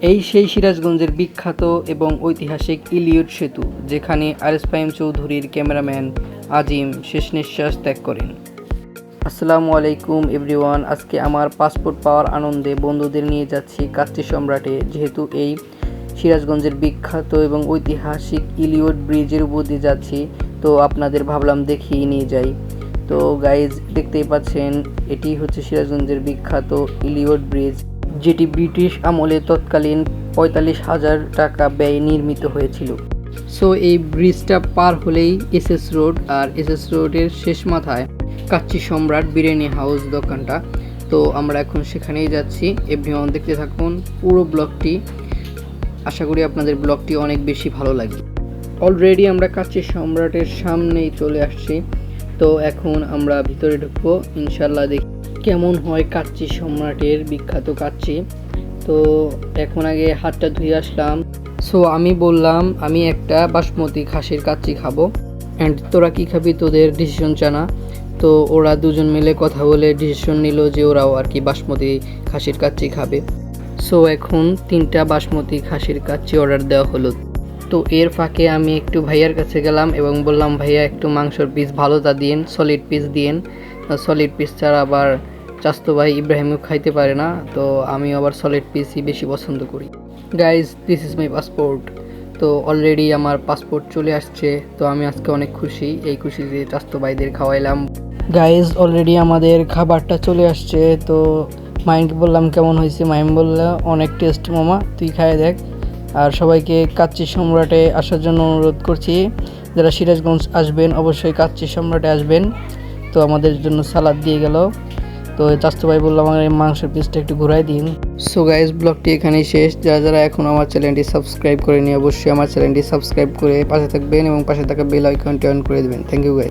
এই সেই সিরাজগঞ্জের বিখ্যাত এবং ঐতিহাসিক ইলিয়ট সেতু, যেখানে আরএস ফাহিম চৌধুরীর ক্যামেরাম্যান আজিম শেষ নিঃশ্বাস ত্যাগ করেন। আসসালামু আলাইকুম এভরিওয়ান। আজকে আমার পাসপোর্ট পাওয়ার আনন্দে বন্ধুদের নিয়ে যাচ্ছি কাচ্চি সম্রাটে। যেহেতু এই সিরাজগঞ্জের বিখ্যাত এবং ঐতিহাসিক ইলিয়ট ব্রিজের উপর দিয়ে যাচ্ছি, তো আপনাদের ভাবলাম দেখিয়ে নিয়ে যাই। তো গাইজ, দেখতেই পাচ্ছেন, এটি হচ্ছে সিরাজগঞ্জের বিখ্যাত ইলিয়ট ব্রিজ, যেটি ব্রিটিশ আমলে তৎকালীন 45,000 টাকা ব্যয়ে নির্মিত হয়েছিল। সো এই ব্রিজটা পার হলেই এসএস রোড, আর এসএস রোডের শেষ মাথায় কাচ্চি সম্রাট বিরিয়ানি হাউস দোকানটা। তো আমরা এখন সেখানেই যাচ্ছি। এভরিওয়ান দেখতে থাকুন পুরো ব্লগটি। আশা করি আপনাদের ব্লগটি অনেক বেশি ভালো লাগবে। অলরেডি আমরা কাচ্চি সম্রাটের সামনেই চলে আসছি। তো এখন আমরা ভিতরে ঢুকবো, ইনশাল্লাহ দেখি কেমন হয় কাচ্চি সম্রাটের বিখ্যাত কাচ্চি। তো এখন আগে হাতটা ধুয়ে আসলাম। সো আমি বললাম আমি একটা বাসমতি খাসির কাচ্চি খাবো, অ্যান্ড তোরা কী খাবি, তোদের ডিসিশন জানা। তো ওরা দুজন মিলে কথা বলে ডিসিশন নিল যে ওরাও আর কি বাসমতি খাসির কাচ্চি খাবে। সো এখন 3টা বাসমতি খাসির কাচ্চি অর্ডার দেওয়া হলো। তো এর ফাঁকে আমি একটু ভাইয়ার কাছে গেলাম এবং বললাম, ভাইয়া একটু মাংসর পিস ভালোটা দিয়েন, সলিড পিস দিয়েন। সলিড পিস ছাড়া আবার চাস্তো ভাই ইব্রাহিমও খাইতে পারে না, তো আমি আবার সলিড পিসই বেশি পছন্দ করি। Guys, this is my passport. তো অলরেডি আমার পাসপোর্ট চলে আসছে। তো আমি আজকে অনেক খুশি, এই খুশিতে চাস্তো ভাইদের খাওয়াইলাম। গাইজ, অলরেডি আমাদের খাবারটা চলে আসছে। তো মাইমকে বললাম কেমন হয়েছে, মাইম বললো অনেক টেস্ট মামা, তুই খাইয়ে দেখ। আর সবাইকে কাচ্চি সম্রাটে আসার জন্য অনুরোধ করছি। যারা সিরাজগঞ্জ আসবেন অবশ্যই কাচ্চি সম্রাটে আসবেন। তো আমাদের জন্য সালাদ দিয়ে গেল। তো চাস্তো ভাই বললাম আমার এই মাংসের পিসটা একটু ঘুরাই দিন। সো গাইজ, ব্লগটি এখানেই শেষ। যারা যারা এখন আমার চ্যানেলটি সাবস্ক্রাইব করেনি অবশ্যই আমার চ্যানেলটি সাবস্ক্রাইব করে পাশে থাকবেন এবং পাশে থাকা বেল আইকনটি অন করে দেবেন। Thank you guys.